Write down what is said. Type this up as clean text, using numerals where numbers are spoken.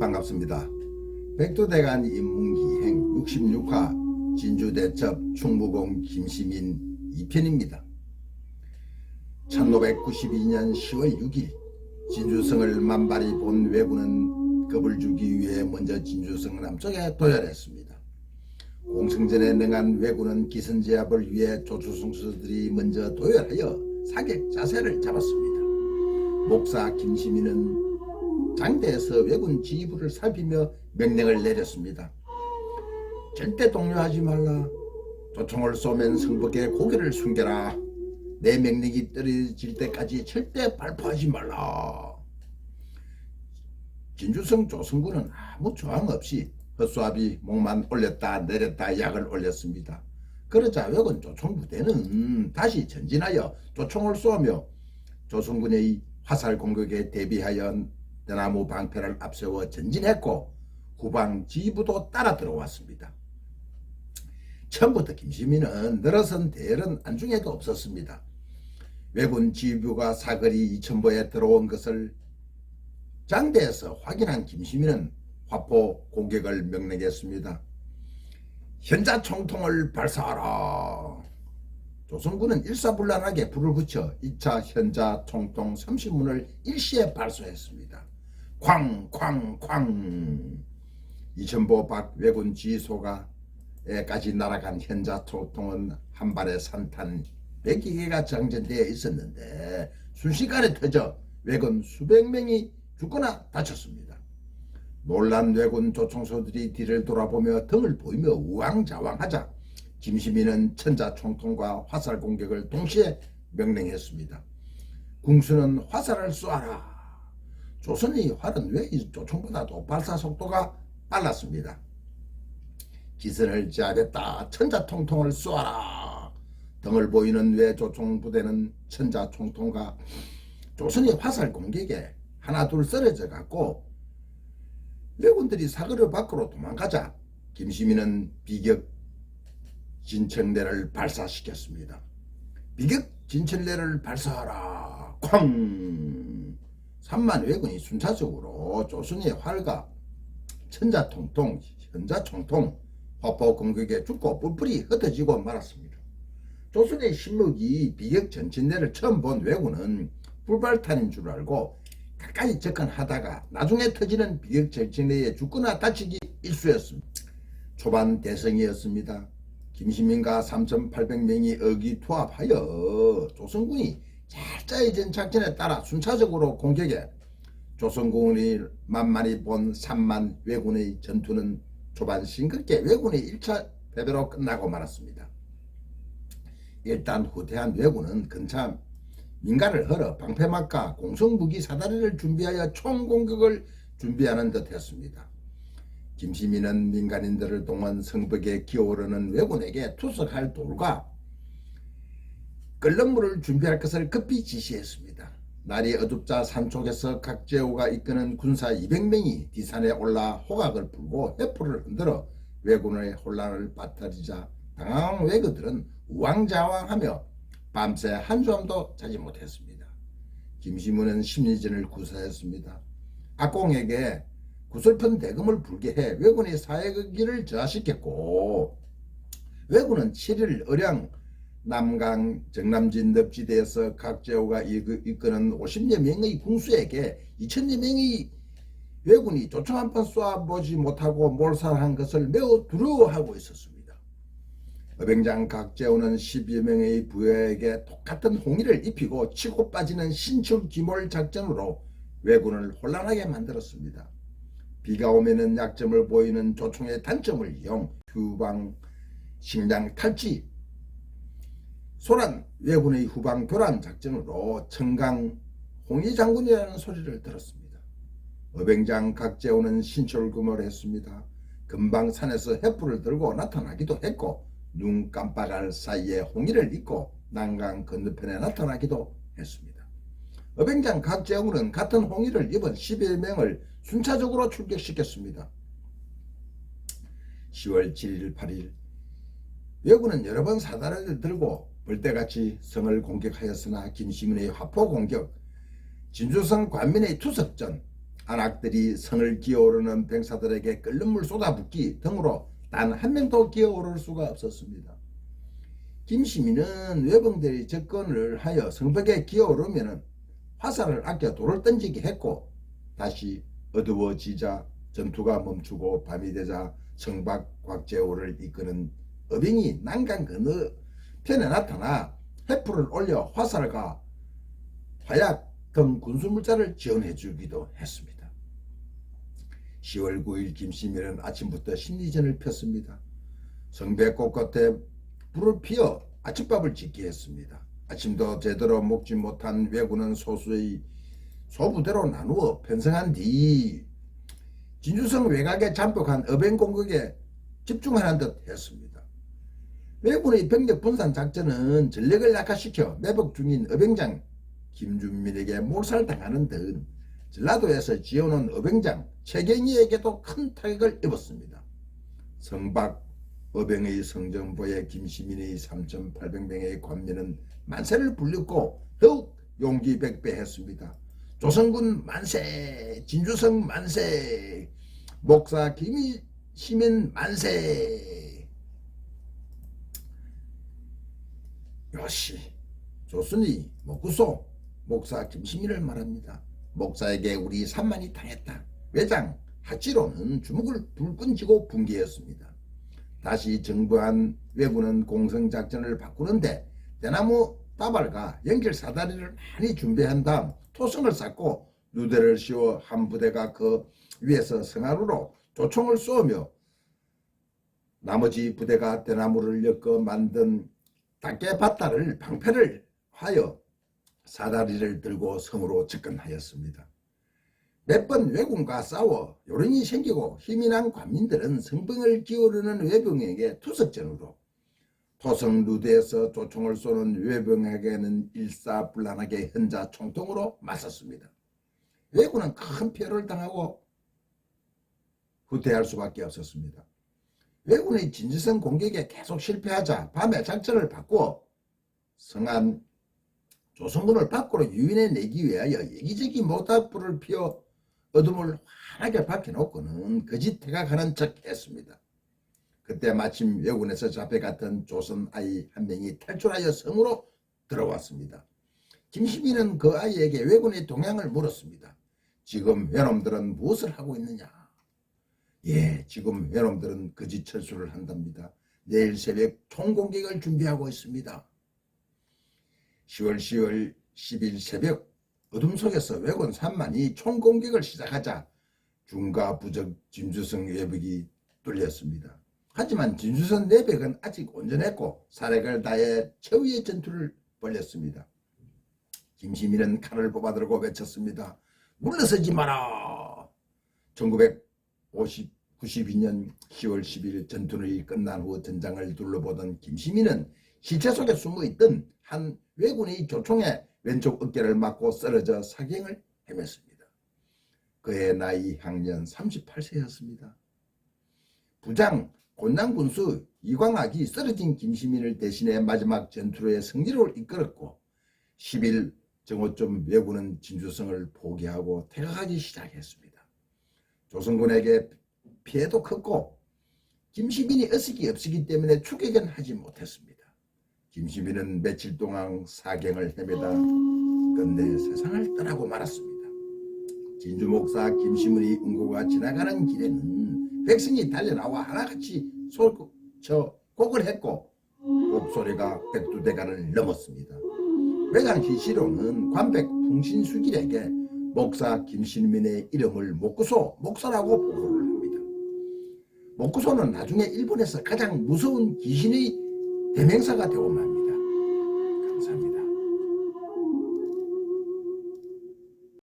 반갑습니다. 백두대간 인문기행 66화 진주대첩 충무공 김시민 2편입니다. 1592년 10월 6일 진주성을 만발히 본 왜군은 겁을 주기 위해 먼저 진주성 남쪽에 도열했습니다. 공승전에 능한 왜군은 기선제압을 위해 조추성수들이 먼저 도열하여 사격 자세를 잡았습니다. 목사 김시민은 장대에서 왜군 지휘부를 살피며 명령을 내렸습니다. 절대 동요하지 말라. 조총을 쏘면 성벽에 고개를 숨겨라. 내 명령이 떨어질 때까지 절대 발포하지 말라. 진주성 조성군은 아무 저항 없이 헛수압이 목만 올렸다 내렸다 약을 올렸습니다. 그러자 왜군 조총부대는 다시 전진하여 조총을 쏘며 조성군의 화살 공격에 대비하여 대나무 방패를 앞세워 전진했고 후방 지휘부도 따라 들어왔습니다. 처음부터 김시민은 늘어선 대열은 안중에도 없었습니다. 왜군 지휘부가 사거리 2000보에 들어온 것을 장대에서 확인한 김시민은 화포 공격을 명령했습니다. 현자 총통을 발사하라. 조선군은 일사불란하게 불을 붙여 2차 현자 총통 30문을 일시에 발사했습니다. 쾅쾅쾅 2000보 밖 왜군 지휘소가까지 날아간 현자 총통은 한 발에 산탄 100개가 장전되어 있었는데 순식간에 터져 왜군 수백 명이 죽거나 다쳤습니다. 놀란 왜군 조총소들이 뒤를 돌아보며 등을 보이며 우왕좌왕하자 김시민은 천자 총통과 화살 공격을 동시에 명령했습니다. 궁수는 화살을 쏘아라. 조선의 활은 왜 이 조총보다도 발사 속도가 빨랐습니다. 기선을 제압했다. 천자 총통을 쏘아라. 등을 보이는 외 조총 부대는 천자 총통과 조선의 화살 공격에 하나둘 쓰러져 갔고 왜군들이 사거리 밖으로 도망가자 김시민은 비격 진천대를 발사시켰습니다. 비격 진천대를 발사하라. 쾅! 3만 왜군이 순차적으로 조선의 활과 천자통통, 현자총통, 화포 공격에 죽고 뿔뿔이 흩어지고 말았습니다. 조선의 신무기 비격 전진대를 처음 본 왜군은 불발탄인 줄 알고 가까이 접근하다가 나중에 터지는 비격 전진대에 죽거나 다치기 일쑤였습니다. 초반 대성이었습니다. 김시민과 3800명이 의기투합하여 조선군이 잘 짜여진 작전에 따라 순차적으로 공격해 조선군이 만만히 본 3만 왜군의 전투는 초반 싱겁게 왜군의 1차 패배로 끝나고 말았습니다. 일단 후퇴한 왜군은 근처 민가를 헐어 방패막과 공성무기 사다리를 준비하여 총공격을 준비하는 듯 했습니다. 김시민은 민간인들을 동원 성벽에 기어오르는 왜군에게 투석할 돌과 끓는 준비할 것을 급히 지시했습니다. 날이 어둡자 산쪽에서 각제우가 이끄는 군사 200명이 뒤산에 올라 호각을 풀고 해포를 흔들어 왜군의 혼란을 빠뜨리자 당황한 왜군들은 우왕좌왕하며 밤새 한숨도 자지 못했습니다. 김시문은 심리전을 구사했습니다. 악공에게 구슬픈 대금을 불게 해 왜군의 사회극기를 저하시켰고 왜군은 7일 어량 남강 정남진 늪지대에서 각제호가 이끄는 50여 명의 군수에게 2000여 명의 왜군이 조총 한 판 쏘아보지 못하고 몰살한 것을 매우 두려워하고 있었습니다. 어병장 각제호는 10여 명의 부하에게 똑같은 홍의를 입히고 치고 빠지는 신출기몰 작전으로 왜군을 혼란하게 만들었습니다. 비가 오면은 약점을 보이는 조총의 단점을 이용 후방 식량 탈취 소란 왜군의 후방 교란 작전으로 청강 홍의장군이라는 소리를 들었습니다. 어병장 각제호는 신철구몰을 했습니다. 금방 산에서 횃불을 들고 나타나기도 했고 눈 깜빡할 사이에 홍의를 입고 난강 건너편에 나타나기도 했습니다. 어병장 각제호는 같은 홍의를 입은 10여 명을 순차적으로 출격시켰습니다. 10월 7일 8일 왜군은 여러 번 사다리를 들고 벌떼같이 성을 공격하였으나 김시민의 화포 공격, 진주성 관민의 투석전, 안악들이 성을 기어오르는 병사들에게 끓는 물 쏟아붓기 등으로 단 한 명도 기어오를 수가 없었습니다. 김시민은 외병들이 접근을 하여 성벽에 기어오르면 화살을 아껴 돌을 던지게 했고, 다시 어두워지자 전투가 멈추고 밤이 되자 성박 곽재호를 이끄는 어병이 난간 건너편에 나타나 해프를 올려 화살과 화약 등 군수물자를 지원해 주기도 했습니다. 10월 9일 김시민은 아침부터 심리전을 폈습니다. 성벽 곳곳에 불을 피워 아침밥을 짓게 했습니다. 아침도 제대로 먹지 못한 왜군은 소수의 소부대로 나누어 편성한 뒤 진주성 외곽에 잠복한 어병 공격에 집중하는 듯 했습니다. 왜군의 병력 분산 작전은 전력을 약화시켜 매복 중인 어병장 김준민에게 몰살당하는 등 전라도에서 지어놓은 어병장 최경희에게도 큰 타격을 입었습니다. 성박 어병의 성정보에 김시민의 3,800명의 관민은 만세를 불렸고 더욱 용기백배했습니다. 조선군 만세, 진주성 만세, 목사 김시민 만세. 요시 조선이 목구소 목사 김시민을 말합니다. 목사에게 우리 산만이 당했다. 외장 하치로는 주먹을 불끈 쥐고 분개했습니다. 다시 정부한 왜군은 공성작전을 바꾸는데 대나무 다발과 연결 사다리를 많이 준비한 다음 토성을 쌓고 누대를 씌워 한 부대가 그 위에서 성안으로 조총을 쏘며 나머지 부대가 대나무를 엮어 만든 닭개밭다를 방패를 하여 사다리를 들고 성으로 접근하였습니다. 몇 번 왜군과 싸워 요령이 생기고 힘이 난 관민들은 성병을 기어오르는 왜병에게 투석전으로 토성 누대에서 조총을 쏘는 왜병에게는 일사불란하게 현자 총통으로 맞섰습니다. 왜군은 큰 피해를 당하고 후퇴할 수밖에 없었습니다. 왜군의 진주성 공격에 계속 실패하자 밤에 작전을 바꾸어 성안 조선군을 밖으로 유인해 내기 위하여 여기저기 모닥불을 피워 어둠을 환하게 밝혀놓고는 거짓 퇴각하는 척 했습니다. 그때 마침 왜군에서 잡혀갔던 조선 아이 한 명이 탈출하여 성으로 들어왔습니다. 김시민은 그 아이에게 왜군의 동향을 물었습니다. 지금 왜놈들은 무엇을 하고 있느냐? 예, 지금 왜놈들은 거짓 철수를 한답니다. 내일 새벽 총공격을 준비하고 있습니다. 10월 10일 새벽 어둠 속에서 왜군 3만이 총공격을 시작하자 중과 부적 진주성 외벽이 뚫렸습니다. 하지만 진주성 내벽은 아직 온전했고 사력을 다해 최후의 전투를 벌였습니다. 김시민은 칼을 뽑아들고 외쳤습니다. 물러서지 마라. 1992년 10월 10일 전투는 끝난 후 전장을 둘러보던 김시민은 시체 속에 숨어있던 한 왜군의 조총에 왼쪽 어깨를 맞고 쓰러져 사경을 헤맸습니다. 그의 나이 향년 38세였습니다. 부장 곤장군수 이광학이 쓰러진 김시민을 대신해 마지막 전투로의 승리를 이끌었고 10일 정오쯤 왜군은 진주성을 포기하고 퇴각하기 시작했습니다. 조선군에게 피해도 컸고 김시민이 의식이 없었기 때문에 추격은 하지 못했습니다. 김시민은 며칠 동안 사경을 헤매다 끝내 세상을 떠나고 말았습니다. 진주목사 김시민의 은고가 지나가는 길에는 백성이 달려나와 하나같이 소쳐 곡을 했고 곡소리가 백두대간을 넘었습니다. 외장 희시로는 관백 풍신수길에게 목사 김시민의 이름을 목구소 목사라고 보고를 합니다. 목구소는 나중에 일본에서 가장 무서운 귀신의 대명사가 되고 맙니다. 감사합니다.